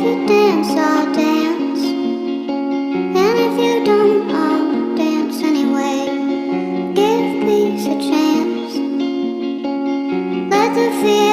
If you dance, I'll dance. And if you don't, I'll dance anyway. Give peace a chance. Let the fear